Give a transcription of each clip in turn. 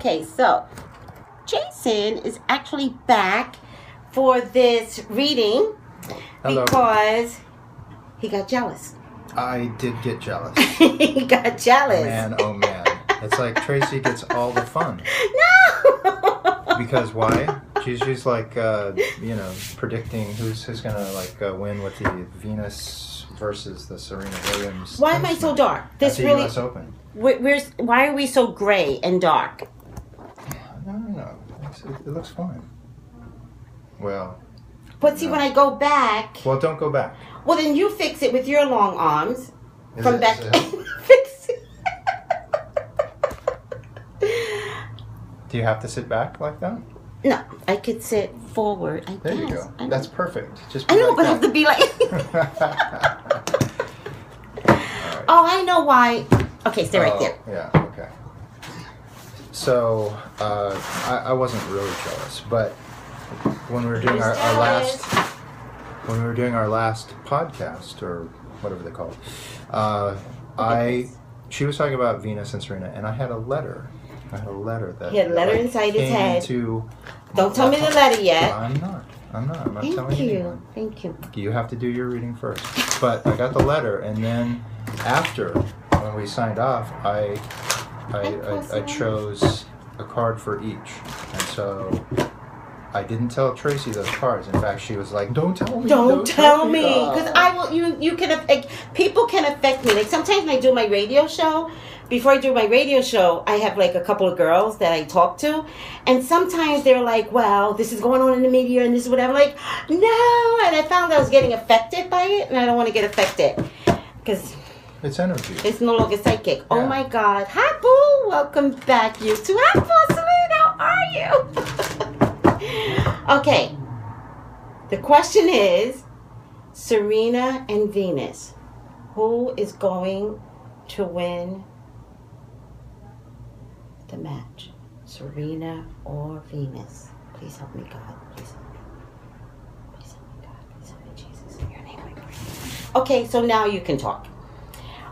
Okay, so Jason is actually back for this reading. Hello. Because he got jealous. I did get jealous. He got jealous. Man, oh man. It's like Tracey gets all the fun. No! Because why? She's like, predicting who's going to win with the Venus versus the Serena Williams. Why am I so dark? This at the U.S. Open. Why are we so gray and dark? No. It looks fine. Well. But see, when I go back... Well, don't go back. Well, then you fix it with your long arms. Is from it, back... Fix it. Do you have to sit back like that? No, I could sit forward. There you go. That's perfect. Just I know, but I have to be like... Right. Oh, I know why. Okay, stay right there. Yeah, okay. So, I wasn't really jealous, but when we were doing our last podcast, or whatever they call it, she was talking about Venus and Serena, and I had a letter. He had a letter inside his head. Don't tell me the letter yet. I'm not telling anyone. Thank you. You have to do your reading first. But I got the letter, and then after, when we signed off, I chose a card for each, and so I didn't tell Tracey those cards. In fact, she was like, "Don't tell me. Don't tell me, because I will. You can affect. People can affect me. Like sometimes when I do my radio show. Before I do my radio show, I have like a couple of girls that I talk to, and sometimes they're like, "Well, this is going on in the media, and this is whatever." Like, no, and I found I was getting affected by it, and I don't want to get affected because it's energy. It's no longer psychic. Yeah. Oh my God! Hi, Boo! Welcome back, you two. Hi, Porcelain. How are you? Okay. The question is, Serena and Venus, who is going to win the match? Serena or Venus? Please help me, God. Please help me. Please help me, God. Please help me, Jesus. In your name I pray. Okay, so now you can talk.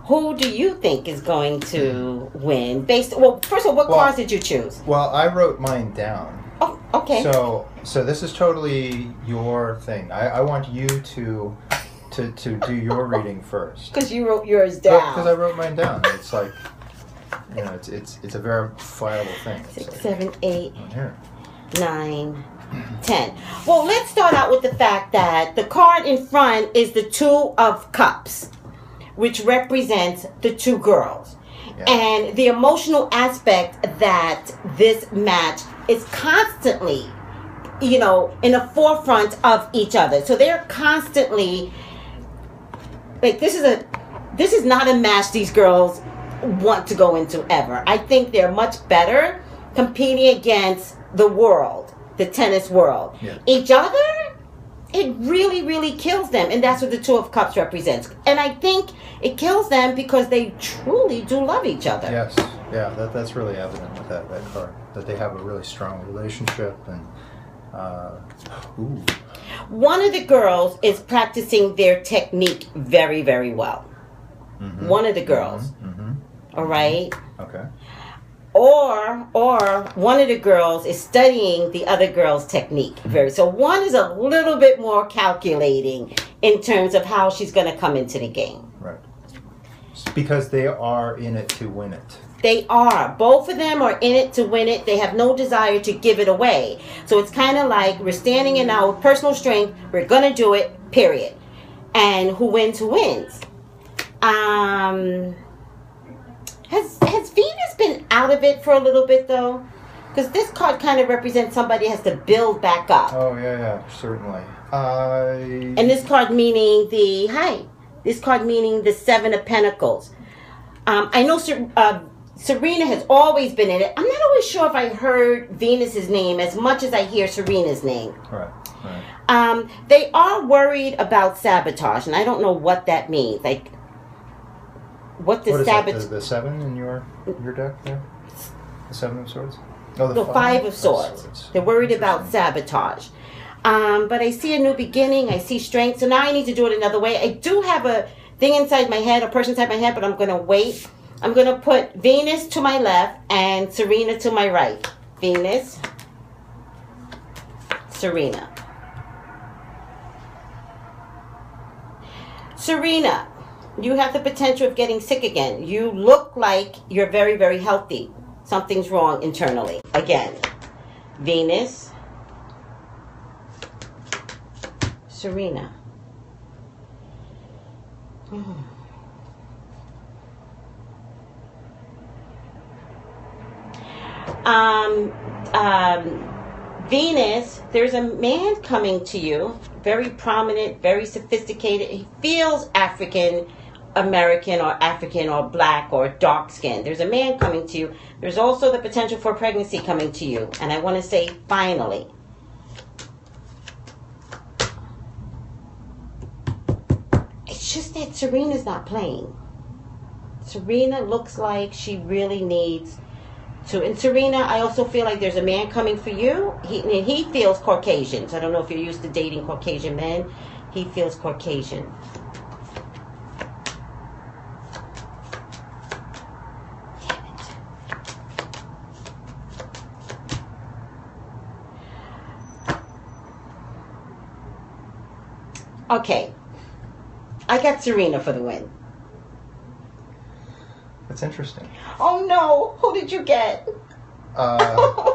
Who do you think is going to win? First of all, what cards did you choose? Well, I wrote mine down. Oh, okay. So this is totally your thing. I want you to do your reading first. Because you wrote yours down. Because I wrote mine down. It's like, it's a verifiable thing. 6, 7, 8, here. 9, 10. Well, let's start out with the fact that the card in front is the Two of Cups, which represents the two girls. Yeah. And the emotional aspect that this match is constantly, in the forefront of each other. So they're constantly, like, this is not a match these girls want to go into ever. I think they're much better competing against the world, the tennis world. Yeah. Each other, it really, really kills them. And that's what the Two of Cups represents. And I think it kills them because they truly do love each other. Yes. Yeah, that's really evident with that card. That they have a really strong relationship. And one of the girls is practicing their technique very, very well. Mm-hmm. One of the girls. Mm-hmm. All right? Okay. Or one of the girls is studying the other girl's technique. So one is a little bit more calculating in terms of how she's going to come into the game. Right. Because they are in it to win it. They are. Both of them are in it to win it. They have no desire to give it away. So it's kind of like we're standing in our personal strength. We're going to do it, period. And who wins, who wins. Has Venus been out of it for a little bit, though? Because this card kind of represents somebody has to build back up. Oh, yeah, certainly. And this card meaning the Seven of Pentacles. I know Serena has always been in it. I'm not always sure if I heard Venus's name as much as I hear Serena's name. Right. They are worried about sabotage, and I don't know what that means. Like, what is sabotage? The 7 in your deck there? The 7 of Swords? Oh, the 5 of Swords. They're worried about sabotage. But I see a new beginning. I see strength. So now I need to do it another way. I do have a thing inside my head, a person inside my head, but I'm going to wait I'm going to put Venus to my left and Serena to my right. Venus, Serena. Serena, you have the potential of getting sick again. You look like you're very, very healthy. Something's wrong internally. Again, Venus, Serena. Venus, there's a man coming to you, very prominent, very sophisticated. He feels African American or African or black or dark skinned. There's a man coming to you. There's also the potential for pregnancy coming to you. And I want to say finally. It's just that Serena's not playing. Serena looks like she really needs to. And Serena, I also feel like there's a man coming for you. He feels Caucasian. So I don't know if you're used to dating Caucasian men. He feels Caucasian. Damn it. Okay. I got Serena for the win. That's interesting. Oh no! Who did you get? Well,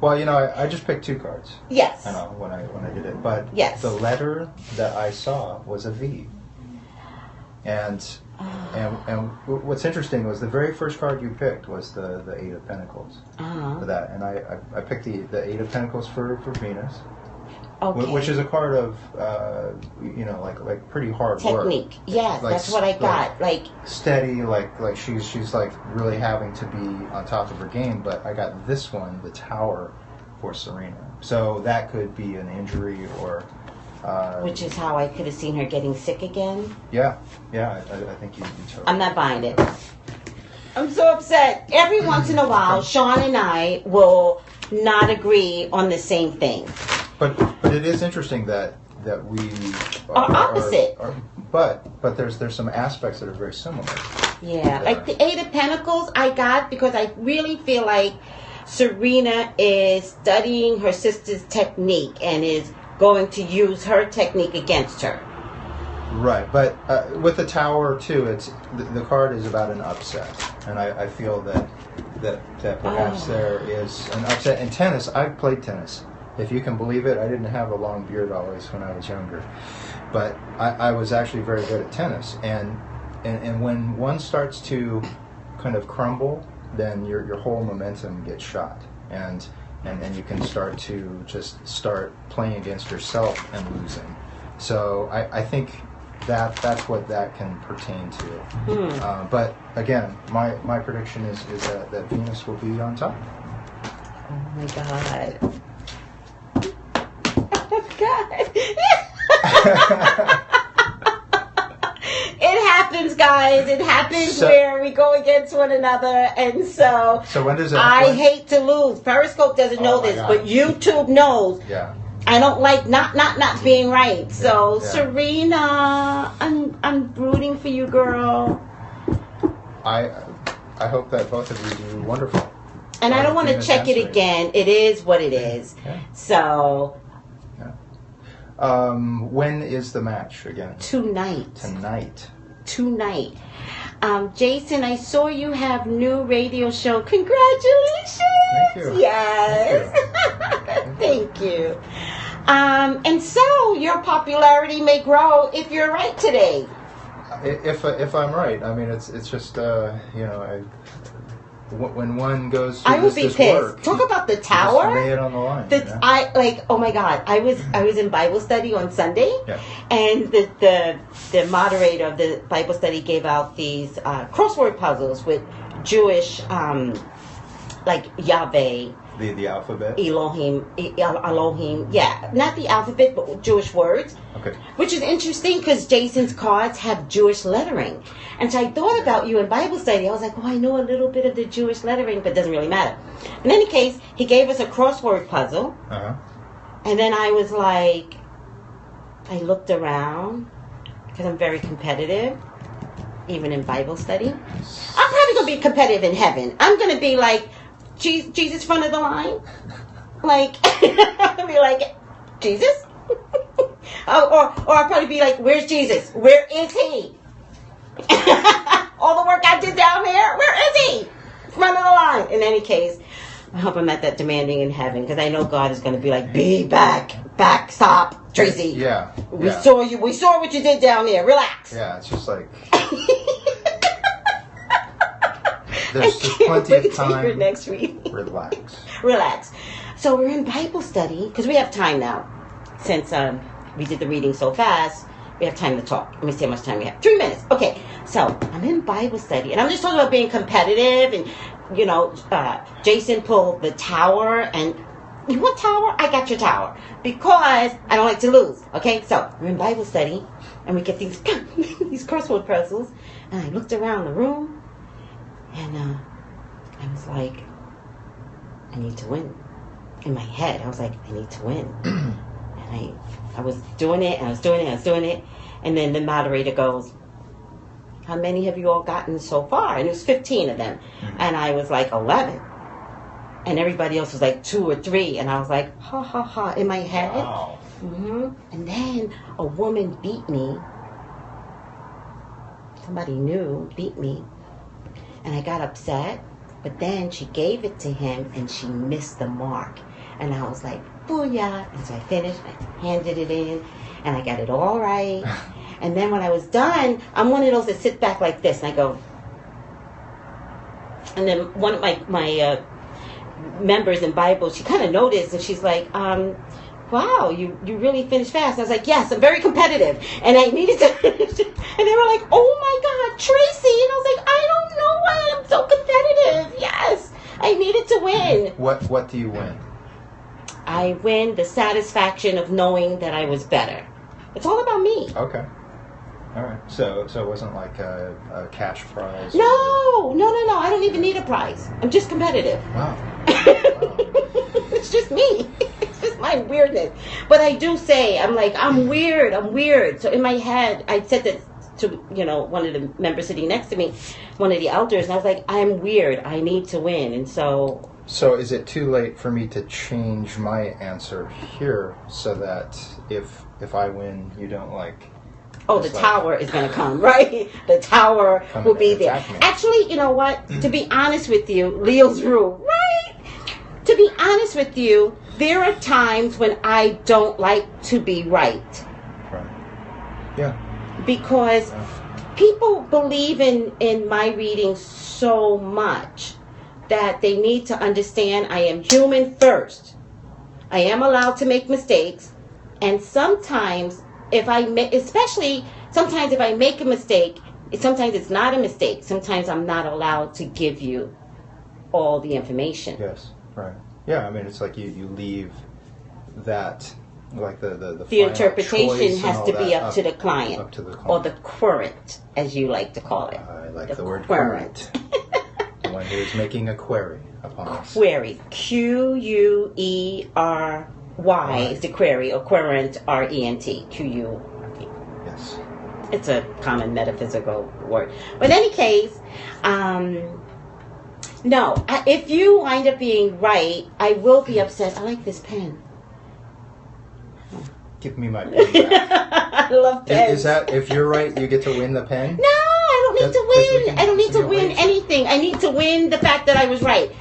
I just picked 2 cards. Yes. I know when I did it, but yes. The letter that I saw was a V. And what's interesting was the very first card you picked was the 8 of Pentacles. For that, and I picked the 8 of Pentacles for Venus. Okay. Which is a card of, like pretty hard technique. Work. Yes, like, that's what I got. Like steady, like she's like really having to be on top of her game. But I got this one, the Tower, for Serena. So that could be an injury or. Which is how I could have seen her getting sick again. Yeah. I think you totally. I'm not buying it. I'm so upset. Every once in a while, Sean and I will not agree on the same thing. But it is interesting that we are opposite. But there's some aspects that are very similar. Yeah, like the 8 of Pentacles I got because I really feel like Serena is studying her sister's technique and is going to use her technique against her. Right, but with the Tower too, it's the card is about an upset, and I feel that perhaps there is an upset in tennis. I've played tennis. If you can believe it, I didn't have a long beard always when I was younger, but I was actually very good at tennis. And when one starts to kind of crumble, then your whole momentum gets shot, and you can start to just start playing against yourself and losing. So I think that's what that can pertain to. But again, my prediction is that Venus will be on top. Oh my God. God. It happens, guys. It happens where we go against one another, and so when does it I hate to lose. Periscope doesn't know this, but YouTube knows. Yeah. I don't like not being right. So Serena, I'm rooting for you, girl. I hope that both of you do wonderful. And I don't want to check it again. It is what it is. Yeah. So. When is the match again? Tonight. Jason, I saw you have new radio show. Congratulations! Thank you. Yes. Thank you. And so your popularity may grow if you're right today. If I'm right, I mean it's just when one goes I would be pissed. Work, talk about the Tower. Lay it on the line. Oh my God! I was in Bible study on Sunday, and the moderator of the Bible study gave out these crossword puzzles with Jewish, like Yahweh. The alphabet? Elohim, yeah. Not the alphabet, but Jewish words. Okay. Which is interesting because Jason's cards have Jewish lettering. And so I thought about you in Bible study. I was like, I know a little bit of the Jewish lettering, but it doesn't really matter. In any case, he gave us a crossword puzzle. Uh-huh. And then I was like, I looked around because I'm very competitive. even in Bible study. I'm probably going to be competitive in heaven. I'm going to be like, Jesus front of the line. Like, I'm going to be like, Jesus? or I'll probably be like, where's Jesus? Where is he? All the work I did down there, where is he? Front of the line. In any case, I hope I'm not that demanding in heaven, because I know God is going to be like, be back, stop, Tracey. Yeah. We saw you. We saw what you did down there. Relax. Yeah, it's just like there's just plenty of time. Next week. Relax. So we're in Bible study because we have time now. Since we did the reading so fast, we have time to talk. Let me see how much time we have. 3 minutes. Okay. So I'm in Bible study, and I'm just talking about being competitive. And Jason pulled the tower, and you want tower? I got your tower, because I don't like to lose. Okay. So we're in Bible study, and we get these crossword puzzles, and I looked around the room. And I was like, I need to win. In my head, I was like, I need to win. And I was doing it, and I was doing it. And then the moderator goes, how many have you all gotten so far? And it was 15 of them. And I was like, 11. And everybody else was like 2 or 3. And I was like, ha, ha, ha, in my head. Wow. And then a woman beat me. Somebody new beat me. And I got upset, but then she gave it to him, and she missed the mark. And I was like, booyah. And so I finished, I handed it in, and I got it all right. And then when I was done, I'm one of those that sit back like this, and I go. And then one of my members in Bible, she kind of noticed, and she's like, wow, you really finished fast. I was like, yes, I'm very competitive, and I needed to finish it. And they were like, oh my God, Tracey. And I was like, I don't know why I'm so competitive. Yes, I needed to win. What do you win? I win the satisfaction of knowing that I was better. It's all about me. Okay. All right. So it wasn't like a cash prize? No. I don't even need a prize. I'm just competitive. Wow. It's just me. It's just my weirdness. But I do say, I'm like, I'm weird. So in my head, I said that to, one of the members sitting next to me, one of the elders, and I was like, I'm weird. I need to win. And so is it too late for me to change my answer here so that if I win, you don't like... Oh, the tower is going to come, right? The tower will be there. Actually, you know what? To be honest with you, Leo's rule, right? To be honest with you, there are times when I don't like to be right. Right. Yeah. Because people believe in my reading so much that they need to understand I am human first. I am allowed to make mistakes. And sometimes... especially sometimes if I make a mistake, sometimes it's not a mistake. Sometimes I'm not allowed to give you all the information. Yes, right. Yeah, I mean, it's like you leave that, like the interpretation has to be up to the client. Up to the client. Or the querent, as you like to call it. I like the word querent. The one who is making a query upon us. Query. Query is the query, or querent, R-E-N-T, Q-U-R-E. Yes. It's a common metaphysical word. But in any case, no, if you wind up being right, I will be upset. I like this pen. Give me my pen back. I love pens. Is that, if you're right, you get to win the pen? No, I don't need to win. I don't need to win anything. I need to win the fact that I was right.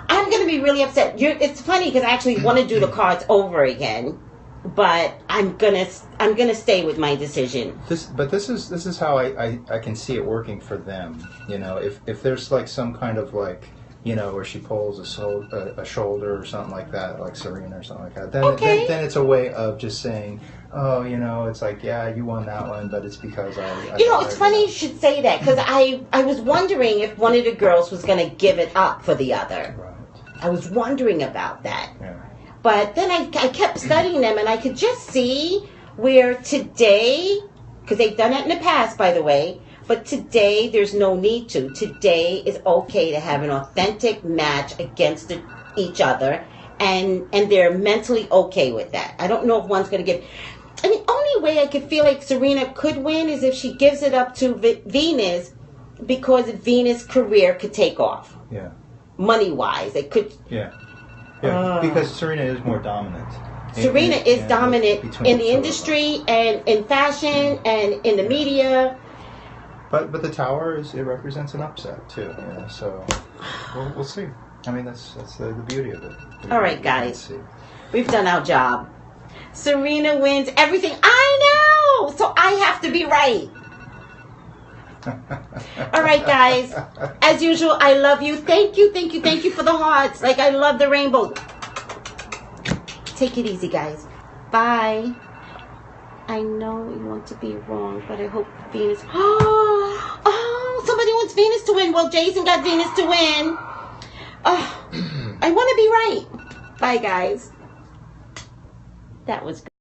I'm going to be really upset. It's funny because I actually want to do the cards over again, but I'm gonna stay with my decision. This is how I can see it working for them. If there's like some kind of like where she pulls a shoulder or something like that, like Serena or something like that. Then it's a way of just saying, oh, it's like, yeah, you won that one, but it's because I it's funny you should say that, because I was wondering if one of the girls was going to give it up for the other. Right. I was wondering about that. Yeah. But then I kept studying them, and I could just see where today, because they've done it in the past, by the way, but today there's no need to. Today is okay to have an authentic match against each other, and they're mentally okay with that. I don't know if one's going to give... I mean, only way I could feel like Serena could win is if she gives it up to Venus, because Venus' career could take off. Yeah. Money-wise, it could. Yeah. Yeah. Because Serena is more dominant. Serena is dominant in the industry and in fashion and in the media. But the tower it represents an upset too. So we'll see. I mean that's the beauty of it. All right, guys, we've done our job. Serena wins everything. I know, so I have to be right. All right, guys. As usual, I love you. Thank you for the hearts. Like I love the rainbow. Take it easy, guys. Bye. I know you want to be wrong, but I hope Venus. Oh, somebody wants Venus to win. Well, Jason got Venus to win. Oh, I want to be right. Bye, guys. That was good.